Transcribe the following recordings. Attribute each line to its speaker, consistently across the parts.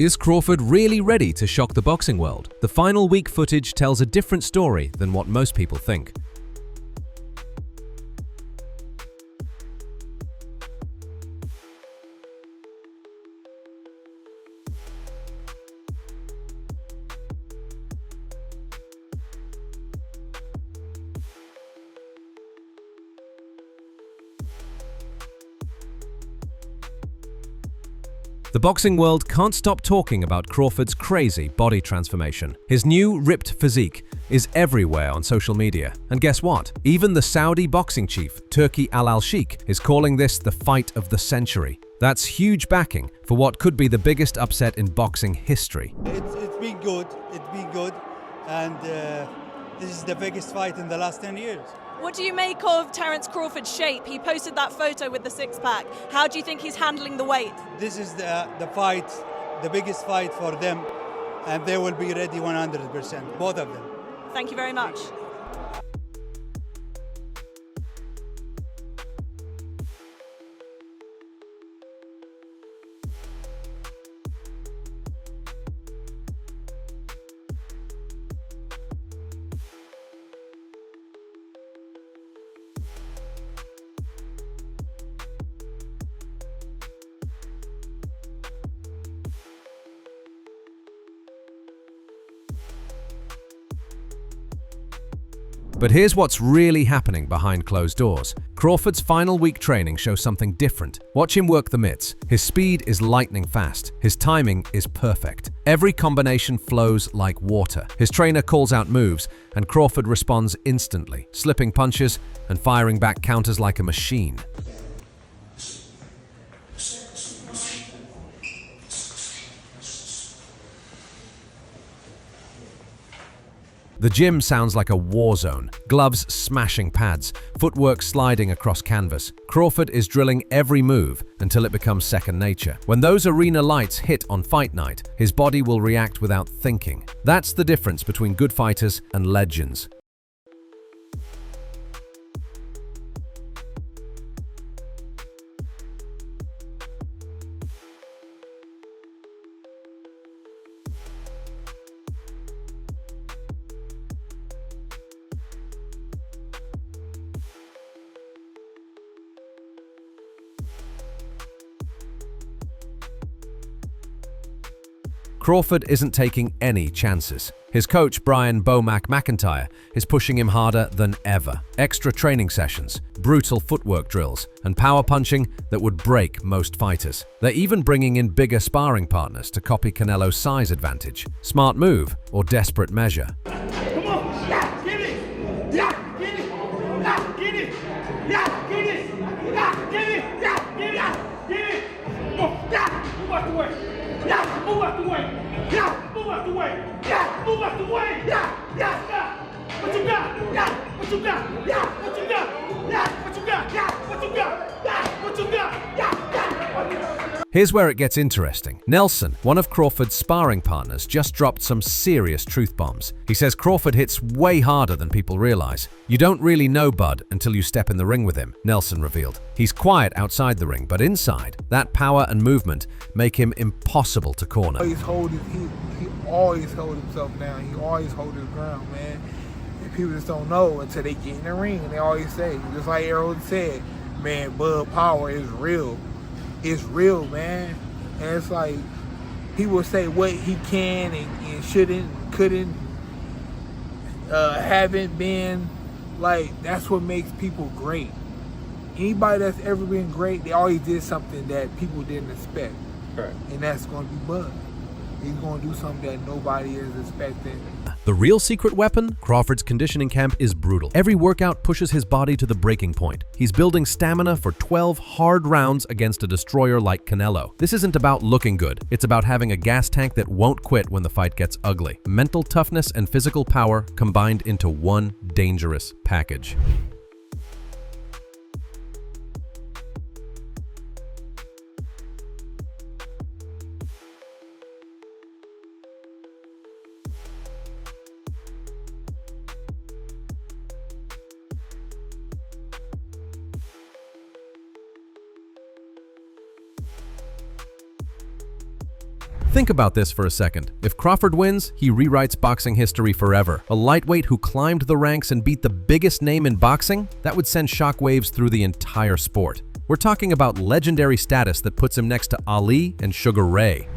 Speaker 1: Is Crawford really ready to shock the boxing world? The final week footage tells a different story than what most people think. The boxing world can't stop talking about Crawford's crazy body transformation. His new ripped physique is everywhere on social media. And guess what? Even the Saudi boxing chief, Turki Al-Sheikh, is calling this the fight of the century. That's huge backing for what could be the biggest upset in boxing history.
Speaker 2: It's been good. And this is the biggest fight in the last 10 years.
Speaker 3: What do you make of Terence Crawford's shape? He posted that photo with the six-pack. How do you think he's handling the weight?
Speaker 2: This is the fight, the biggest fight for them, and they will be ready 100%, both of them.
Speaker 3: Thank you very much.
Speaker 1: But here's what's really happening behind closed doors. Crawford's final week training shows something different. Watch him work the mitts. His speed is lightning fast. His timing is perfect. Every combination flows like water. His trainer calls out moves, and Crawford responds instantly, slipping punches and firing back counters like a machine. The gym sounds like a war zone, gloves smashing pads, footwork sliding across canvas. Crawford is drilling every move until it becomes second nature. When those arena lights hit on fight night, his body will react without thinking. That's the difference between good fighters and legends. Crawford isn't taking any chances. His coach, BoMac McIntyre, is pushing him harder than ever. Extra training sessions, brutal footwork drills, and power punching that would break most fighters. They're even bringing in bigger sparring partners to copy Canelo's size advantage. Smart move or desperate measure?
Speaker 4: Come on! Yeah, get it! Yeah, get it! Yeah, get it! Yeah, get it! Yeah, get it! Yeah, get it! Get it! Oh, yeah! Move out the way! Yeah, move out the way! Yeah, move out the way! Yeah, move out the way! Yeah, yeah! What you got? Yeah, what you got? Yeah, what you got? Yeah, what you got? Yeah, what you got? Yeah, what you got? Yeah.
Speaker 1: Here's where it gets interesting. Nelson, one of Crawford's sparring partners, just dropped some serious truth bombs. He says Crawford hits way harder than people realize. You don't really know Bud until you step in the ring with him, Nelson revealed. He's quiet outside the ring, but inside, that power and movement make him impossible to corner.
Speaker 5: He always hold himself down. He always hold his ground, man. And people just don't know until they get in the ring. And they always say, just like Errol said, man, Bud power is real. It's real, man. And it's like, people say what he can and shouldn't, couldn't, haven't been. Like, that's what makes people great. Anybody that's ever been great, they always did something that people didn't expect.
Speaker 6: Right.
Speaker 5: And that's going to be Bud. He's going to do something that nobody is expecting.
Speaker 1: The real secret weapon? Crawford's conditioning camp is brutal. Every workout pushes his body to the breaking point. He's building stamina for 12 hard rounds against a destroyer like Canelo. This isn't about looking good. It's about having a gas tank that won't quit when the fight gets ugly. Mental toughness and physical power combined into one dangerous package. Think about this for a second. If Crawford wins, he rewrites boxing history forever. A lightweight who climbed the ranks and beat the biggest name in boxing? That would send shockwaves through the entire sport. We're talking about legendary status that puts him next to Ali and Sugar Ray.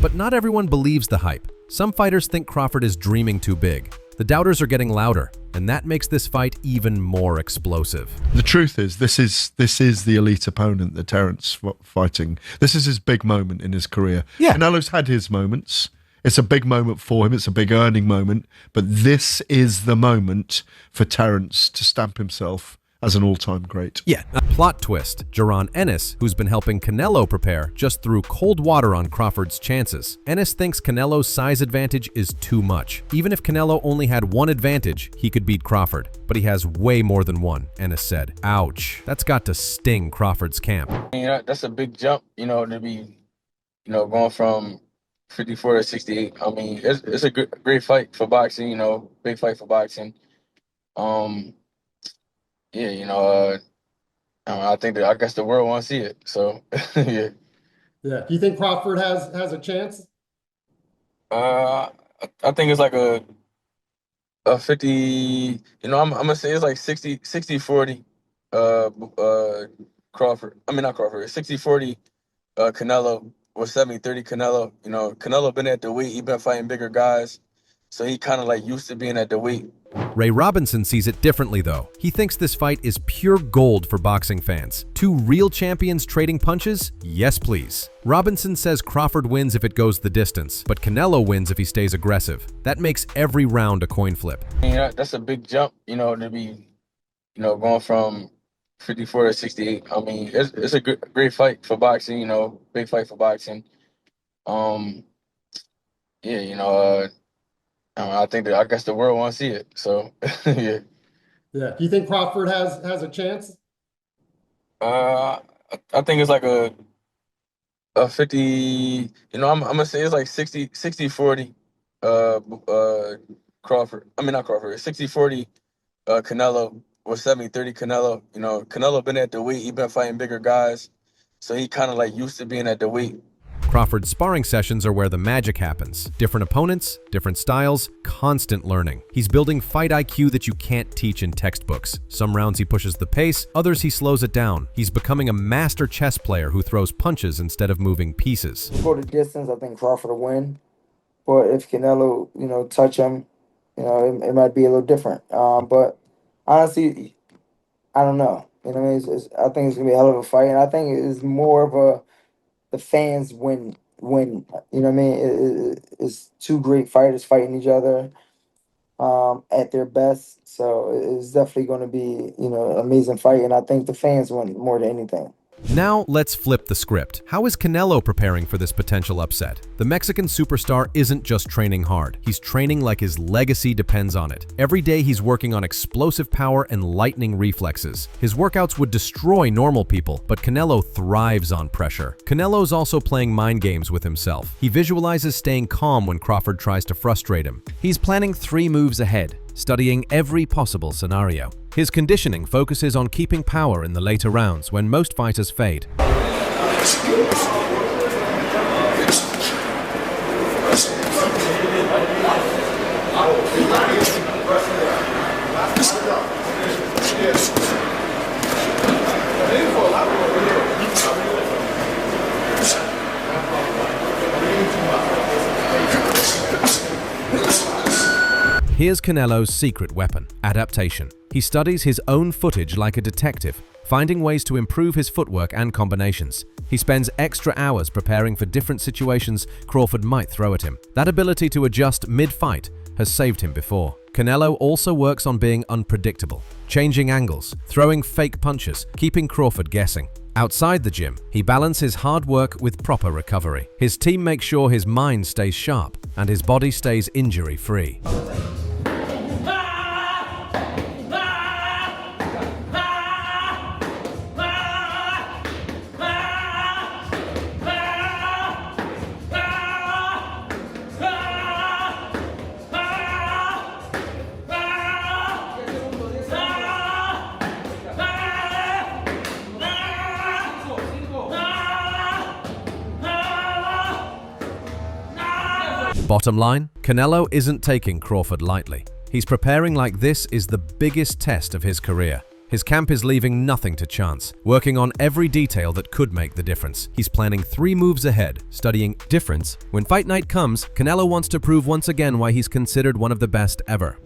Speaker 1: But not everyone believes the hype. Some fighters think Crawford is dreaming too big. The doubters are getting louder, and that makes this fight even more explosive.
Speaker 6: The truth is, this is the elite opponent that Terence fighting. This is his big moment in his career.
Speaker 7: Yeah.
Speaker 6: Canelo's had his moments. It's a big moment for him. It's a big earning moment. But this is the moment for Terence to stamp himself as an all-time great.
Speaker 1: Yeah. A plot twist. Jaron Ennis, who's been helping Canelo prepare, just threw cold water on Crawford's chances. Ennis thinks Canelo's size advantage is too much. Even if Canelo only had one advantage, he could beat Crawford. But he has way more than one, Ennis said. Ouch. That's got to sting Crawford's camp.
Speaker 8: That's a big jump, to be, going from 54 to 68. I mean, it's a great fight for boxing, big fight for boxing. I guess the world wants to see it. So, yeah.
Speaker 7: Yeah. Do you think Crawford has a chance?
Speaker 8: I think it's like a 50, I'm gonna say it's like 60-40 Crawford. I mean, not Crawford, 60-40 Canelo or 70-30 Canelo. Canelo been at the weight, he been fighting bigger guys. So he kind of like used to being at the weight.
Speaker 1: Ray Robinson sees it differently, though. He thinks this fight is pure gold for boxing fans. Two real champions trading punches? Yes, please. Robinson says Crawford wins if it goes the distance, but Canelo wins if he stays aggressive. That makes every round a coin flip.
Speaker 8: That's a big jump, to be, going from 54 to 68. I mean, it's a great fight for boxing, big fight for boxing. I guess the world wants to see it. So, yeah.
Speaker 7: Yeah. Do you think Crawford has a chance?
Speaker 8: I think it's like a 50, I'm gonna say it's like 60-40 Crawford. I mean, not Crawford, 60-40 Canelo or 70-30 Canelo. Canelo been at the weight, he been fighting bigger guys. So he kind of like used to being at the weight.
Speaker 1: Crawford's sparring sessions are where the magic happens. Different opponents, different styles, constant learning. He's building fight IQ that you can't teach in textbooks. Some rounds he pushes the pace, others he slows it down. He's becoming a master chess player who throws punches instead of moving pieces.
Speaker 9: For the distance, I think Crawford will win. But if Canelo, touch him, it might be a little different. But honestly, I don't know. I think it's going to be a hell of a fight. And I think it's more of the fans win. It's two great fighters fighting each other at their best. So it's definitely going to be, an amazing fight. And I think the fans win more than anything.
Speaker 1: Now let's flip the script. How is Canelo preparing for this potential upset? The Mexican superstar isn't just training hard. He's training like his legacy depends on it. Every day he's working on explosive power and lightning reflexes. His workouts would destroy normal people, but Canelo thrives on pressure. Canelo's also playing mind games with himself. He visualizes staying calm when Crawford tries to frustrate him. He's planning 3 moves ahead, studying every possible scenario. His conditioning focuses on keeping power in the later rounds when most fighters fade. Here's Canelo's secret weapon, adaptation. He studies his own footage like a detective, finding ways to improve his footwork and combinations. He spends extra hours preparing for different situations Crawford might throw at him. That ability to adjust mid-fight has saved him before. Canelo also works on being unpredictable, changing angles, throwing fake punches, keeping Crawford guessing. Outside the gym, he balances hard work with proper recovery. His team makes sure his mind stays sharp and his body stays injury-free. Bottom line, Canelo isn't taking Crawford lightly. He's preparing like this is the biggest test of his career. His camp is leaving nothing to chance, working on every detail that could make the difference. He's planning 3 moves ahead, studying difference. When fight night comes, Canelo wants to prove once again why he's considered one of the best ever.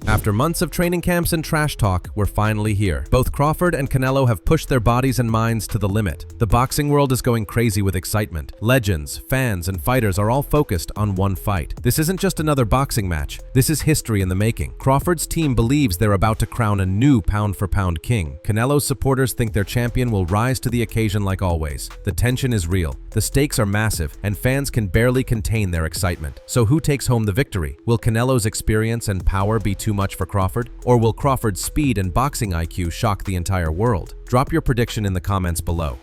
Speaker 1: After months of training camps and trash talk, we're finally here. Both Crawford and Canelo have pushed their bodies and minds to the limit. The boxing world is going crazy with excitement. Legends, fans, and fighters are all focused on one fight. This isn't just another boxing match. This is history in the making. Crawford's team believes they're about to crown a new pound-for-pound king. Canelo's supporters think their champion will rise to the occasion like always. The tension is real. The stakes are massive, and fans can barely contain their excitement. So who takes home the victory? Will Canelo's experience and power be too much for Crawford? Or will Crawford's speed and boxing IQ shock the entire world? Drop your prediction in the comments below.